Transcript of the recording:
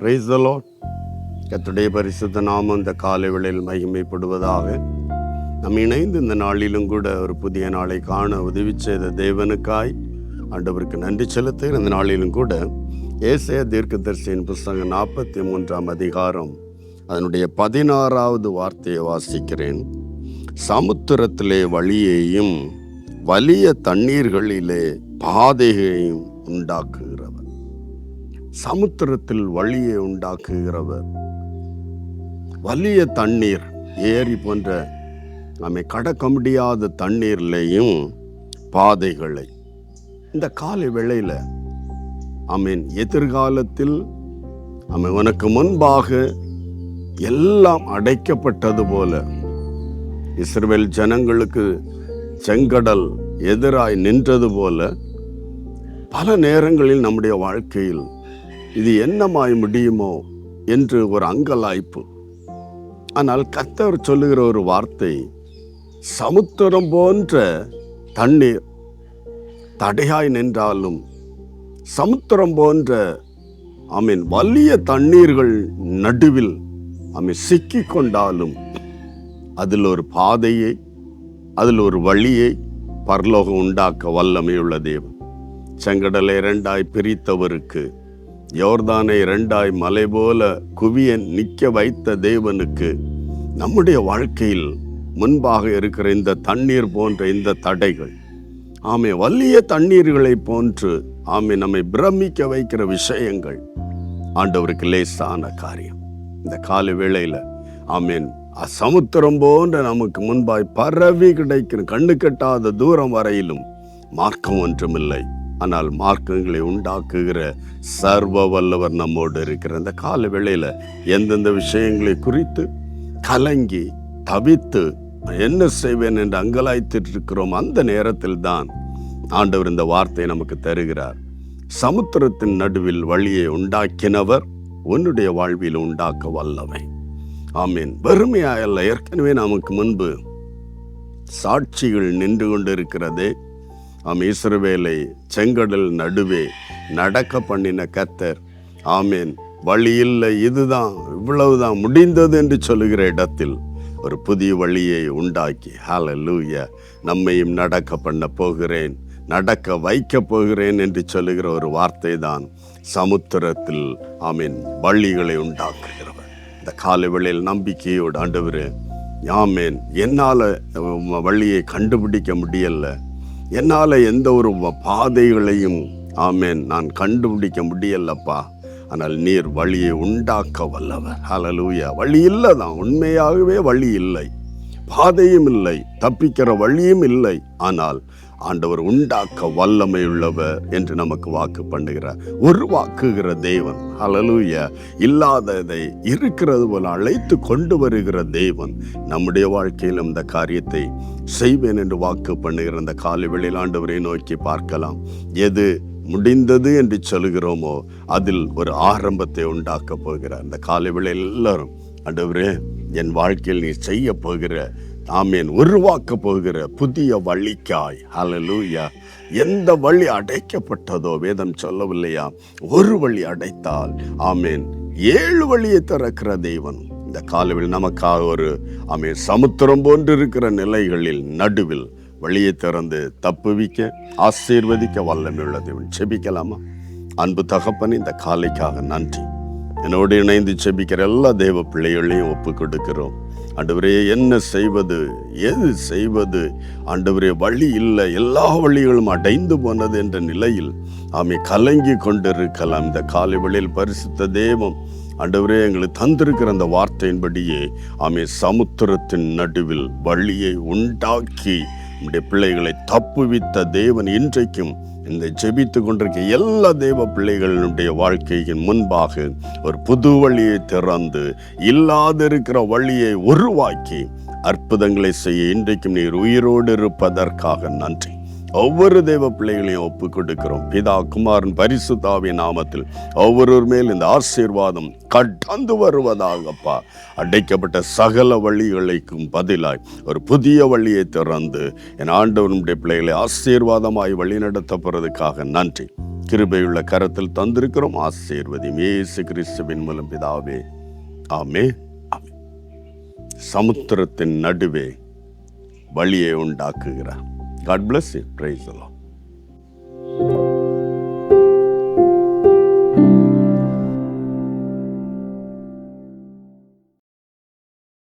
Praise the Lord. கர்த்தருடைய பரிசுத்த நாமம் இந்த காலை வேளையில் மகிமைப்படுவதாக. நம்ம இணைந்து இந்த நாளிலும் கூட ஒரு புதிய நாளை காண உதவி செய்த தேவனுக்காய் ஆண்டவருக்கு நன்றி செலுத்துகிற இந்த நாளிலும் கூட ஏசாயா தீர்க்கதரிசியின் புஸ்தகம் 43ஆம் அதிகாரம் அதனுடைய 16வது வார்த்தையை வாசிக்கிறேன். சமுத்திரத்திலே வழியையும் வலிய தண்ணீர்களிலே பாதையையும் உண்டாக்குகிறவர். சமுத்திரத்தில் வழியை உண்டாக்குகிறவர். வலிய தண்ணீர், ஏரி போன்ற நம்மை கடக்க முடியாத தண்ணீர்லையும் பாதைகளை இந்த காலை வேளையில் எதிர்காலத்தில் உனக்கு முன்பாக எல்லாம் அடைக்கப்பட்டது போல இஸ்ரவேல் ஜனங்களுக்கு செங்கடல் எதிராய் நின்றது போல பல நேரங்களில் நம்முடைய வாழ்க்கையில் இது என்னமாய் முடியுமோ என்று ஒரு அங்கலாய்ப்பு. ஆனால் கர்த்தர் சொல்லுகிற ஒரு வார்த்தை, சமுத்திரம் போன்ற தண்ணீர் தடையாய் நின்றாலும், சமுத்திரம் போன்ற வலிய தண்ணீர்கள் நடுவில் சிக்கி கொண்டாலும் அதில் ஒரு பாதையை, அதில் ஒரு வழியை பரலோகம் உண்டாக்க வல்லமையுள்ள தேவன். செங்கடலை 2ஆய் பிரித்தவருக்கு, யோர்தானை 2ஆய் மலை போல குவிய நிற்க வைத்த தேவனுக்கு நம்முடைய வாழ்க்கையில் முன்பாக இருக்கிற இந்த தண்ணீர் போன்ற இந்த தடைகள், வலிய தண்ணீர்களை போன்று நம்மை பிரமிக்க வைக்கிற விஷயங்கள் ஆண்டவருக்கு லேசான காரியம். இந்த காலை வேளையில சமுத்திரம் போன்ற நமக்கு முன்பாய் பரவி கிடைக்கிற கண்ணு கட்டாத தூரம் வரையிலும் மார்க்கம் ஒன்றுமில்லை, ஆனால் மார்க்கங்களை உண்டாக்குகிற சர்வ வல்லவர் நம்மோடு இருக்கிற இந்த கால வேளையில எந்தெந்த விஷயங்களை குறித்து கலங்கி தவித்து என்ன செய்வேன் என்று அங்கலாய்த்திட்டு இருக்கிறோம், அந்த நேரத்தில் தான் ஆண்டவர் இந்த வார்த்தையை நமக்கு தருகிறார். சமுத்திரத்தின் நடுவில் வழியை உண்டாக்கினவர் உன்னுடைய வாழ்வில் உண்டாக்க வல்லமை. வெறுமையாயல்ல, ஏற்கனவே நமக்கு முன்பு சாட்சிகள் நின்று கொண்டு இருக்கிறதே. இஸ்ரவேலை செங்கடல் நடுவே நடக்க பண்ணின கர்த்தர், வழி இல்லை, இதுதான் இவ்வளவுதான் முடிந்தது என்று சொல்லுகிற இடத்தில் ஒரு புதிய வழியை உண்டாக்கி, ஹல்லேலூயா, நம்மையும் நடக்க பண்ண போகிறேன், நடக்க வைக்க போகிறேன் என்று சொல்லுகிற ஒரு வார்த்தை தான் சமுத்திரத்தில் வழிகளை உண்டாக்குகிறவர். இந்த காலை வேளையில் நம்பிக்கையோடு, ஆண்டவரே, என்னால் வழியை கண்டுபிடிக்க முடியல, என்னால் எந்த ஒரு பாதைகளையும் நான் கண்டுபிடிக்க முடியலப்பா, ஆனால் நீர் வழியை உண்டாக்க வல்லவர். ஹல்லேலூயா. வழி இல்லை தான், உண்மையாகவே வழி இல்லை, பாதையும் இல்லை, தப்பிக்கிற வழியும் இல்லை, ஆனால் ஆண்டவர் உண்டாக்க வல்லமை உள்ளவர் என்று நமக்கு வாக்கு பண்ணுகிறார். உருவாக்குகிற தேவன். ஹல்லேலூயா. இல்லாததை இருக்கிறது போல அழைத்து கொண்டு வருகிற தேவன் நம்முடைய வாழ்க்கையில் இந்த காரியத்தை செய்வேன் என்று வாக்கு பண்ணுகிற இந்த காலை வேளையில் ஆண்டவரை நோக்கி பார்க்கலாம். எது முடிந்தது என்று சொல்கிறோமோ அதில் ஒரு ஆரம்பத்தை உண்டாக்க போகிறார். இந்த காலை வேளையில் எல்லாரும், ஆண்டவரே, என் வாழ்க்கையில் நீ செய்ய போகிற உருவாக்க போகிற புதிய வழிக்காய், ஹல்லேலூயா, எந்த வழி அடைக்கப்பட்டதோ வேதம் சொல்லவில்லையா, ஒரு வழி அடைத்தால் 7 வழியை திறக்கிற தேவன் இந்த காலவில் நமக்காக ஒரு சமுத்திரம் போன்று இருக்கிற நிலைகளில் நடுவில் வழியை திறந்து தப்புவிக்க ஆசீர்வதிக்க வல்லமையுள்ள தேவன். செபிக்கலாமா? அன்பு தகப்பன், இந்த காலைக்காக நன்றி. என்னோடு இணைந்து செபிக்கிற எல்லா தேவ பிள்ளைகளையும் ஒப்பு கொடுக்கிறோம். ஆண்டவரே, என்ன செய்வது, எது செய்வது, ஆண்டவரே, வழி இல்லை, எல்லா வழிகளும் அடைந்து போனது என்ற நிலையில் கலங்கி கொண்டிருக்கலாம். இந்த காலை வேளையில் பரிசுத்த தேவம் ஆண்டவரே எங்களுக்கு தந்திருக்கிற அந்த வார்த்தையின்படியே சமுத்திரத்தின் நடுவில் வழியை உண்டாக்கி நம்முடைய பிள்ளைகளை தப்புவித்த தேவன் இன்றைக்கும் இந்த ஜெபித்து கொண்டிருக்க எல்லா தேவ பிள்ளைகளுடைய வாழ்க்கையின் முன்பாக ஒரு புது வழியை திறந்து இல்லாதிருக்கிற வழியை உருவாக்கி அற்புதங்களை செய்ய இன்றைக்கும் நீர் உயிரோடு இருப்பதற்காக நன்றி. ஒவ்வொரு தேவ பிள்ளைகளையும் ஒப்பு கொடுக்கிறோம். பிதா, குமாரன், பரிசுத்த ஆவியின் நாமத்தில் ஒவ்வொருவர் மேல் இந்த ஆசீர்வாதம் கடந்து வருவதாகப்பா. அடைக்கப்பட்ட சகல வழிகளுக்கும் பதிலாய் ஒரு புதிய வழியை திறந்து என் ஆண்டவனுடைய பிள்ளைகளை ஆசீர்வாதமாய் வழி நடத்த போறதுக்காக நன்றி. கிருபையுள்ள கரத்தில் தந்திருக்கிறோம். ஆசீர்வதியும் இயேசு கிறிஸ்துவின் மூலம் பிதாவே, ஆமே. ஆமே. சமுத்திரத்தின் நடுவே வழியை உண்டாக்குகிறார். God bless you. Praise the Lord.